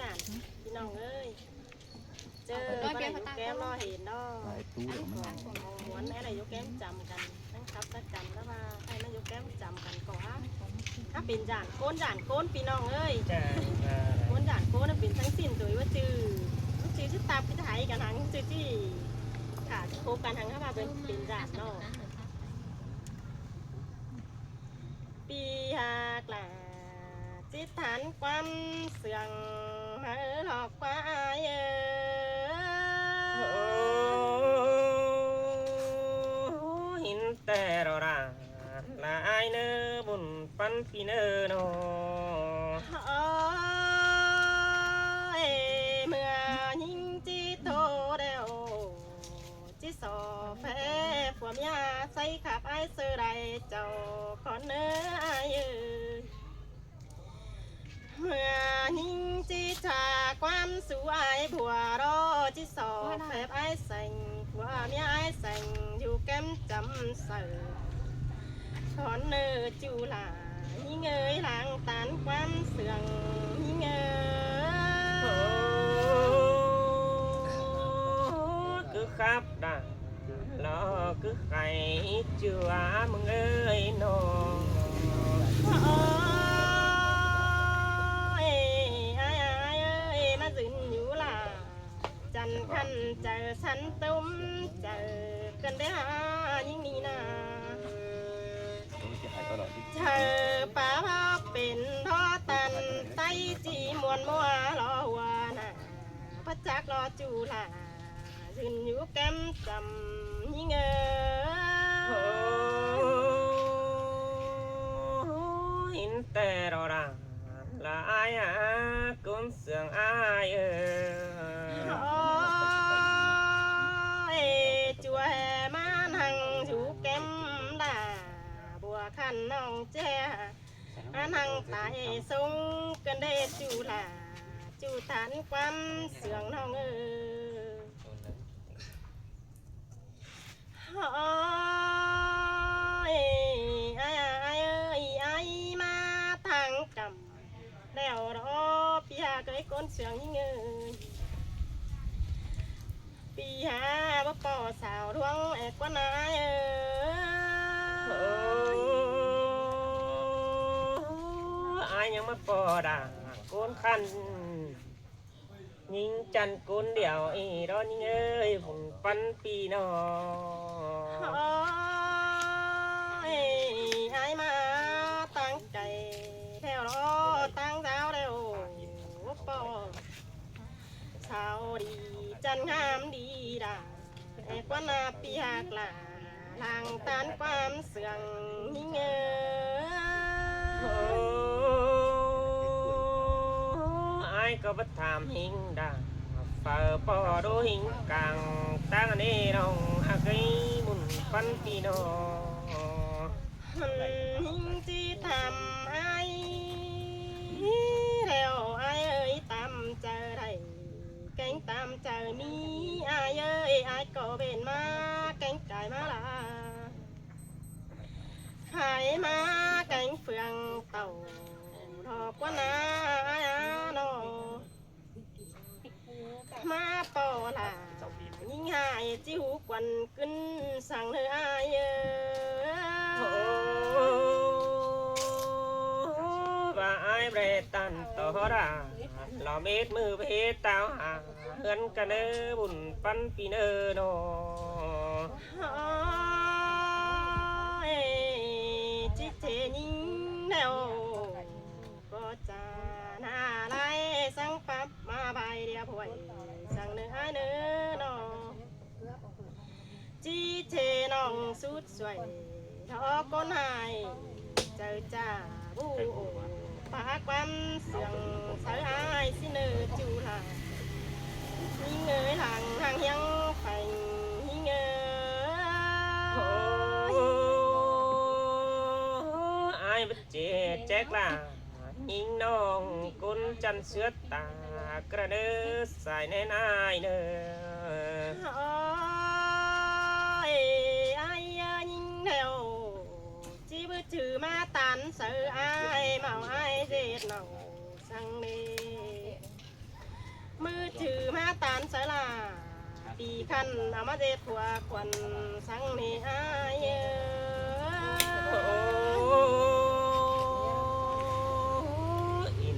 น่ะพี่น้องเอ้ยเจอบ้านยกแก้มรอเห็นเนาะ หลายตู้ของมัน หวนไอ้นายยกแก้มจำกันนั่งครับถ้าจำแล้วว่าไอ้นายยกแก้มจำกันก่อนถ้าเป็นจานโก้นพี่น้องเอ้ยโก้นจานโก้นเป็นทั้งสิ้นโดยว่าชื่อชื่อตาพิไทยกันทั้งชื่อที่ค่ะโคกันทั้งถ้ามาเป็นจานเนาะปีหากล่ะจิตฐานความเสื่องมาหลอกกว่าหินแต่เราด่าลายเนื้อบุญปันปีเนื้อโนเมื่อยิ่งจีโตเดวจีสอแพ้ผัวเมียใส่ขับไอ้เสื้อใดเจ้าขอเนื้อไอ้เมื่อยิ่งจีชาความสวยผัวรอจีสอแพ้ไอ้ใส่ผัวเมียไอ้ใส่อยู่แก้มจำเสือขอเนื้อจูหลายิ่งเงยหลังตานความเสื่องยิ่งเงยcứ khắp đà lo cứ khay chưa mừng ơi nô ai mà dừng nhú là chẳng khăn chờ sẵn tôm chờ cần đấy à những ní nà เธอป้าพ่อเป็นท่อตันไต้จีมวนมัวรอหัวน่ะพระจักรอจูหลายืนอยู่แก้มจำยิ่งหินแต่เราด่าลายกุนเสียงอายจัวแห่มานังจูแก้มด่าบัวขันน้องแจ้นังตายทรงกันได้จูหลาจูฐานความเสื่องน้องไอ้มาทางจำแล้วรอปีหาเคยก้นเสียงยิ่งปีหาบ่ป่อสาวดวงแอกว่านายai nhưng mà bò đà côn khăn nhìn chân côn đèo ý đó nhìn ơi vùng văn pi nó ai mà tăng chạy theo đó tăng giáo đều bò sao đi chân ham đi đàแอกว่านาปีหากล่ะทางต้านความเสื่องยิ่งai có bất tham hình đà phở bò đô hình càng tăng nê nông à cây mùn văn pi nó hình chi thầm ai theo ai ơi tạm chờ đây cánh tạm chờ mi ai ơi ai có bên má cánh cài má là phải má cánh phượng tàu thọ quá na nó má bò làยิ่งหายจิ้วควันขึ้นสั่งเธออายvà ai bre tan tỏ ra lò mết mưa về tao hà hơn cả nơ bùn văn pi nơ nóจิตเทนิ่งแนวก็จะน่าไล่สังปับมาใบเดียบหวยสั่งเนื้อเนื้อนอจิตเทน้องสุดสวยทอก้นหายเจอจ่าบูปากความเสียงสายอายสิเนอจูหลายิ่งเงยหลังห่างยังไปยิ่งเงยai bất chết chết là nhìn nong côn chân sướt ta cả nơ xài nên ai nơ ai nhìn theo chỉ bước trừ ma tàn sợ ai màu ai dệt nào sang đi ปีคันเอามาเจ็ดหัวควันสังนี่อายอิน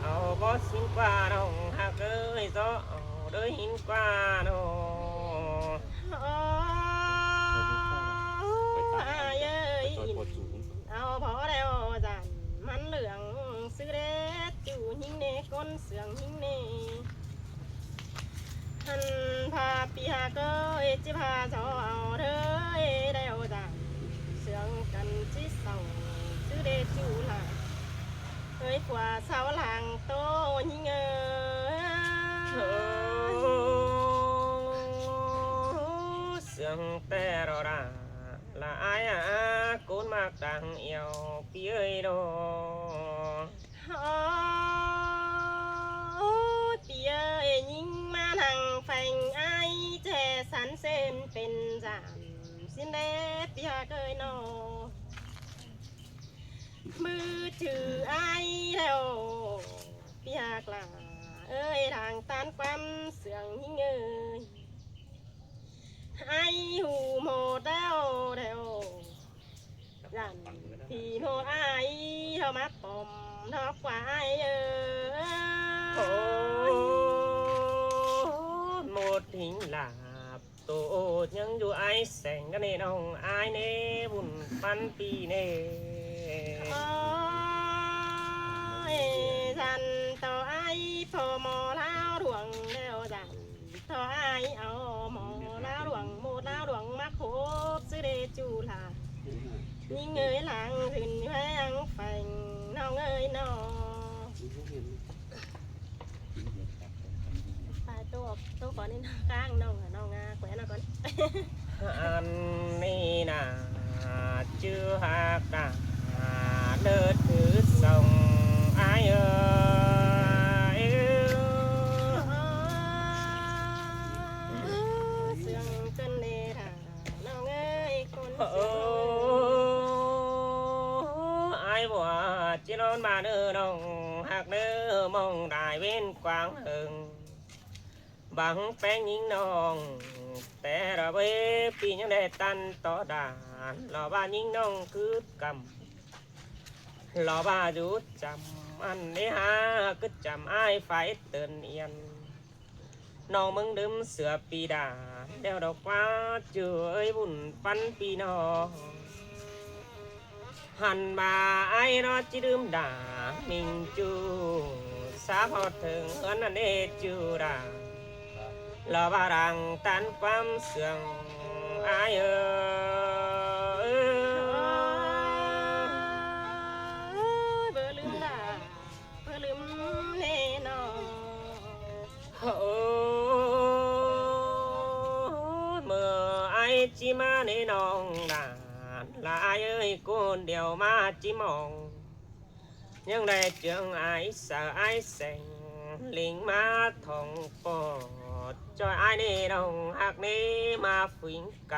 เอาบ่สิ้นกว่าน้องหากเอ้ยซ้อเอาเด้อหินกว่าน้อง อายเอาพอแล้วจันมันเหลืองซื้อเด็ดจู่หิงเนก้นเสืองหิงเนหันพาปีหาเกยจิพาจอเอาเด้อเดียวจันเสืองกันจิเศร้าซื้อเด็ดจู่ละเฮ้ยกว่าเสาหลังโตหิงเอ้เสียงแต่รอราละอายโกนมากดังเอียวพี่เอ้ยดอเปียยิงมาทางแฝงไอแจสันเส้นเป็นจามสินเดเปียเกยนอมือถือไอแล้วเปียกลาเอ้ยทางต้านความเสื่องหิงเอ้ยไอหูโมดแล้วยันพี่โมดไอเท่ามาปอมทอกกว่าไอโอ้หมดหิงลาบโตยังอยู่ไอแสงกันเนน้องไอเน่บุญปันปีเน่จันต่อไอพอมอแล้วดวงแล้วจันต่อไอเอาหมอแล้วดวงโมดแล้วดวงมาโคบซื้อเดจูลายิ่งเงยหลังขึ้นแพงแฝงน้องเอ้ยน้องไปตัวก่อนนี่กลางน้องน้องงาแขวนเอาก่อนอันนี้นะชื่อฮักดาเลิศถือส่งไอเอ้ยเสียงจนเนธาน้องเอ้ยคนไอ้บัวจีนอนมาเด้อน้องหักเด้อมองได้เว้นกว้างหึงบังแป้งยิงน้องแต่เราเว้ปียังได้ตันต่อด่านเราบ้านยิงน้องคือกำเราบ้าอยู่จำอันนี้ฮะก็จำไอ้ไฟเตือนเอียนน้องมึงดื่มเสือปีดาเดี๋ยวดอกว่าเจอเอ้ยบุญปันปีน้องหันมาไอ้รอจิดื่มด่านิ่งจูสาพอถึงอันนั้นเอจูดาเราบารังตันความเสื่องไอ้เบอร์ลืมด่าเบอร์ลืมเน่นอเมื่อไอ้จิมาในน้องด่าละไอ้เอ้ยคนเดียวมาจิมองยังได้เจืองไอ้สาไอ้แสงลิงมาทองปอดจอยไอ้นี่น้องหักนี้มาฝืนก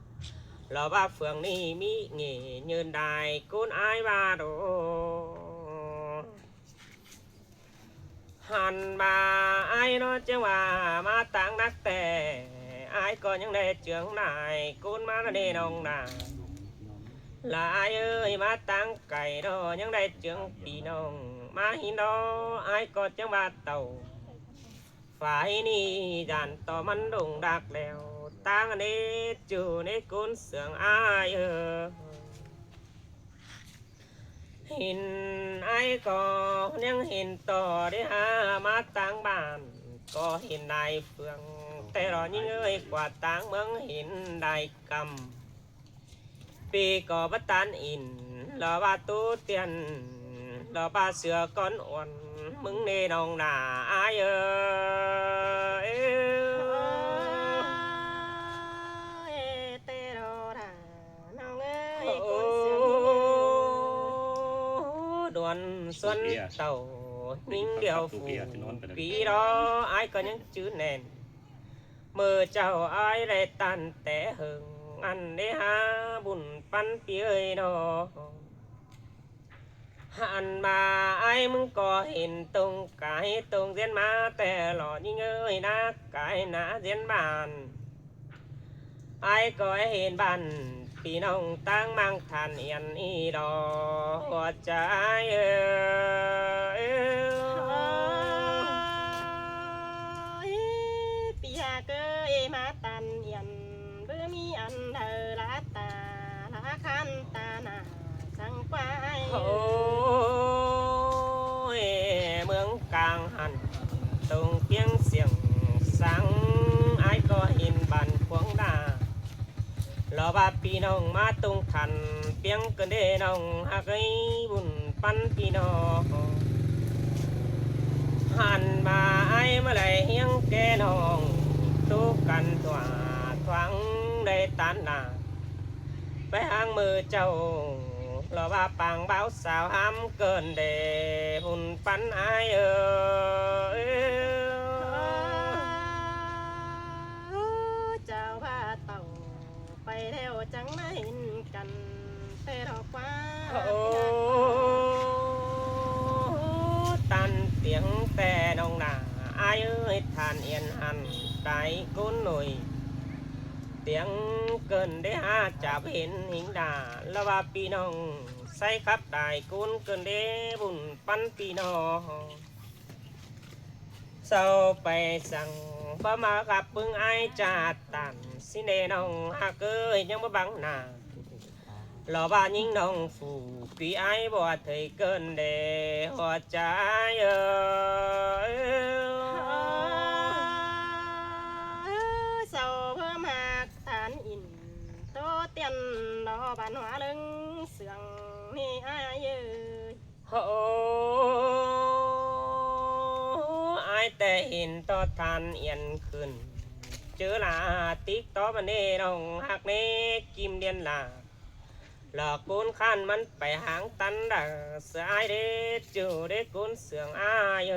ำเราบ้าเฟืองนี่มีเงี้ยยืนได้กุนไอ้บ้าโดหันมาไอ้เนาะจังว่ามาตั้งนักแต่ไอ้ก็ยังได้เจืองนายกุนมาเน่น้องนาลายเอ้ยมาตั้งไก่เนาะยังได้เจืองปีน้องมาหินเนาะไอ้ก็จังว่าเต่าฝ่ายนี่จานต่อมันดงดักแล้วตั้งอันนี้จูในกุนเสืองไอ้หินไอ้ก็ยังเห็นต่อได้หามาตั้งบ้านก็เห็นได้เฟืองแต่รอยิ่งเอ้ยกว่าตั้งเมืองเห็นได้กำปีก็บัตันอินรอว่าตู้เตียนรอป้าเสือก้อนอ่อนมึงในน้องหน้าอายเตโรดาน้องเอ้ยคนเสียงด่วนส่วนเต่านิ่งเดียวฝูปีรออายก็ยังจื้อแน่นเมื่อเจ้าอายได้ตันแต่หึงอันได้หาบุญปันปีเอ้ยนอ หันมาไอ้มึงก็เห็นตรงกายตรงเสียนมาแต่หล่อยิ่งเอ้ยนะกายหนาเสียนบานไอ้ก็เห็นบ้านพี่น้องตั้งมังทันเอียนอีดอหัวใจเออ ปีหาเกยมาตันเอียนเบื่อมีอันเธอละตาละคันตาหนาสังควาย โอ้ยเมืองกลางหันตรงเพียงเสียงสังไอ้ก็เห็นบ้านขวางดารอว่าพี่น้องมาตรงทันเพียงกันเด้น้องหากไอ้บุญปันพี่น้องหันมาไอ้เมื่อไรเฮียงแกน้องตุกันตัวทวังได้ตันหนาไปหางมือเจ้ารอว่าปางเบาสาวห้ำเกินเดหุ่นปันไอายเจ้าว่าเต่าไปแล้วจังไม่เห็นกันแต่ดอกว่า โอ้ตันเตียงแต่น้องหนาอายเอ้ยทานเอียนหันไตกุ้นหน่อยเตียงเกินได้หาจับเห็นหิงดาแล้วว่าพี่น้องใส่ครับได้กุ้นเกินได้บุญปันพี่น้องเศร้าไปสั่งพอมากับปึงไอายจาดตันสิเนน้องหากเอ้ยยังมาบังหน้า ลอบ้านยิงน้องฝูกี่ไอ้บ่เธอเกินเดหัวใจเศร้าเพิ่มหักฐานอินโตเตียนดอบันหัวลึงเสืองนี่อายเอ้ย โอ้ไอ้แต่เห็นต่อทานเอียนขึ้นเจอลาติ๊กต่อบันเดน้องหักเนกิมเดียนลาหลอกกุนขันมันไปหางตันดาสายเดจูเดกุนเสืองอาย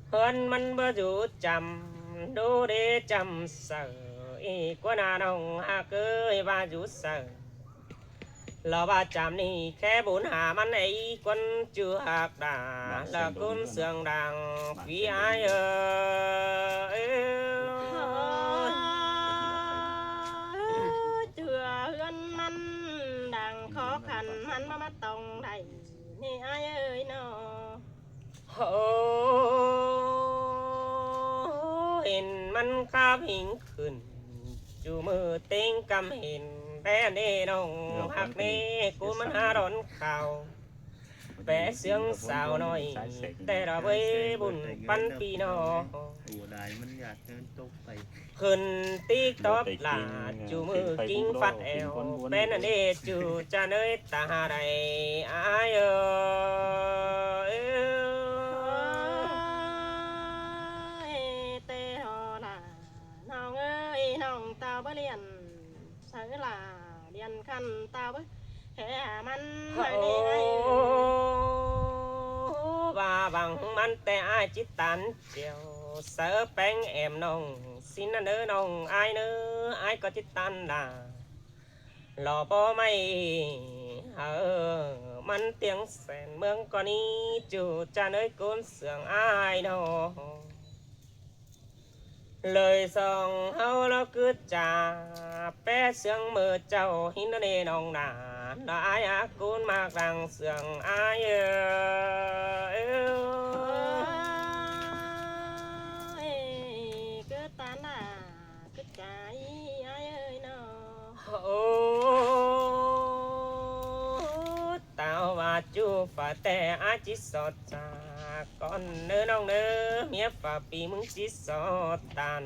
เฮินมันบ่อยู่จำดูเดจำเสืออีกว่านาน้องหากเอ้ยว่าอยู่เสือเราว่าจำนี่แค่บุญหามันไอ้คนจือหักดาหลอกกุนเสืองดังพี่อายเจือเฮือนมันดังขอขันมันมาตรงใดนี่อายเอ้ยนอ โอ้เห็นมันคาบหิงขึ้นจูมือเต็งกำเห็นแต่เน่น้องหักเน่กูมันหาร้อนข่าวแปะเสียงสาวน้อยแต่เราไว้บุญปันปีน้อง ตัวลายมันอยากเดินตกไป ขึ้นติ๊กต๊อกลาจูมือกิ้งฟัดแอวเป็นอันนี้จูจะเนยตาใดอายเตหอล่ะน้องเอ้ยน้องเตาบ่เรียนใส่ล่ะเรียนคันเตาบ่แห่มัน โอ้ ไม่ได้ไอ้ ว่าบังมันแต่อายจิตตันเจียวเสือแป้งแอมน้องสินเนื้อน้องอายเนื้ออายก็จิตตันด่าหล่อบ่ไม่มันเตียงแสนเมืองก่อนนี้จูจะเนยกุนเสืองอายน้องเลยส่องเฮาแล้วคือจ่าแป้เสียงมือเจ้าหินเนน้องหนาได้อากูนมากดังเสียงอายก็ตาหน้าก็ใจไอ้เอ้ยนอ โอ้ตาว่าจูฝ่าแต่อาจิสอดจากก่อนเนื้อน้องเนื้อเมียฝ่าปีมึงจิสอดตัน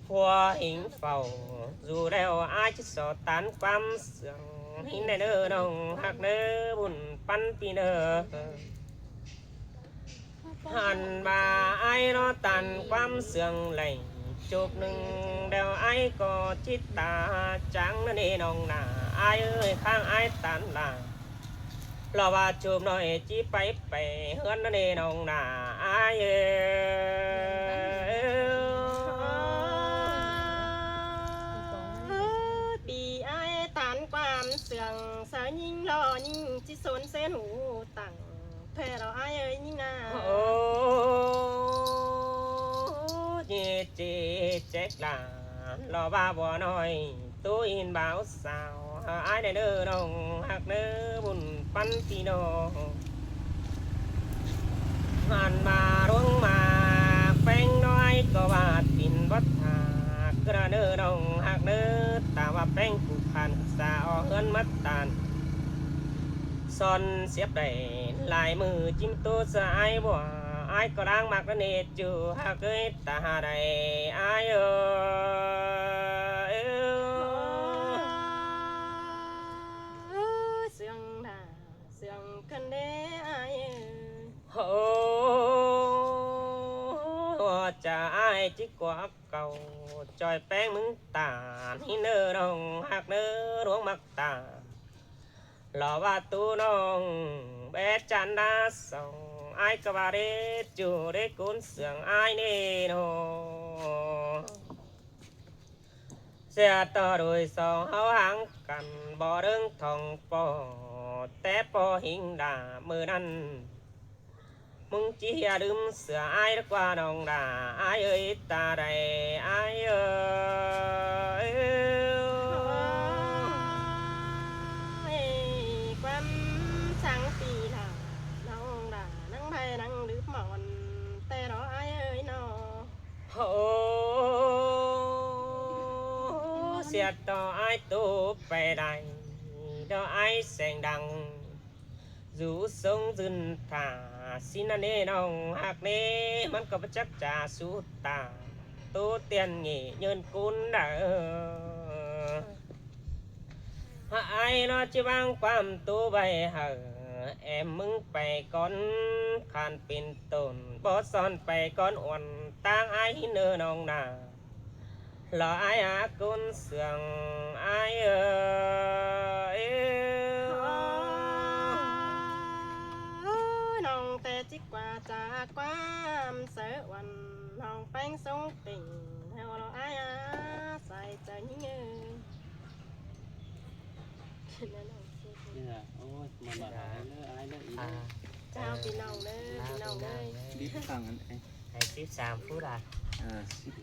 หัวหิงเฝ้าอยู่แล้วอาจิสอดตันความเสื่องหินในเนื้อน้องหักเนื้อบุญปันปีเนื้อหันมาไอ้รอตันความเสื่องไหลจูบหนึ่งเดียวไอ้ก็จิตตาจังนั่นเองน้องหน้าไอ้เอ้ยข้างไอ้ตันลารอว่าจูบหน่อยจีไปเฮือนนั่นเองน้องหน้าไอ้เอ้ปีไอ้ตานก จิสนเส้นหูตั้งแพ่เราไอ้เอ้ยยิ่งนา โอ้เจเจแจ็คหลานรอบ้าบ่น้อยตู้อินบ่าวสาวไอ้ได้เด้อน้องหักเด้อบุญปันพี่น้องหันมาร่วงมาแป้งน้อยก็วาดปินวัดหากระเด้อน้องหักเด้อตาว่าแป้งผูกพันสาวเฮือนมัดตานซอนเสียบได้ลายมือจิ้มตัวสายบัวไอ้ก็ล้างมากระเนจจูหักเอ้ยตาได้ไอ้เอ้ย เสียงด่าเสียงคันเด้ไอ้เอ้ย โอ้จะไอ้จิกว่าเก่าจอยแป้งมึงตาที่เนื้อน้องหักเนื้อหลวงมักตาหล่อว่าตูน้องแบจันดาส่งไอ้ก็บาเรจูเรกุนเสียงไอ้เนโนเสียต่อโดยสองเฮาหังกันบ่เรื่องทองปอแต่ปอหิงด่ามือนั้นมึงจีอย่าลืมเสือไอ้ดีกว่าน้องด่าไอ้เอ้ยตาใดไอ้เอ้ย ความสังปีล่ะน้องด่านั่งไพ่นั่งลืบหมอนแต่เราไอ้เอ้ยนอ โอ้เสียต่อไอ้ตัวไปได้ดอไอ้แสงดังdù sống dừng thả xin anh ê nòng hạc nêมันก็ประจักจ่าสู้ตาตัวเตียนnghỉ nhân cún đã ai nó chỉ bangความตัวใบหาแอมมึงไปก่อนขานเป็นต้นบ่ซ่อนไปก่อนอ่อนต่างไอ้เนื้อนองนาหล่อไอ้หากุนเสืองไอ้น้องแต่จิกกว่าจากความเสือวันน้องแป้งทรงติ่งให้เราไอ้ใส่ใจยิ่งเอ้ย เนี่ยโอ้ยมันมาหายเลยอายเลยอี เจ้าพี่น้องเลยพี่น้องเลย รีบฟังอันไอ้ ให้13 phút à 13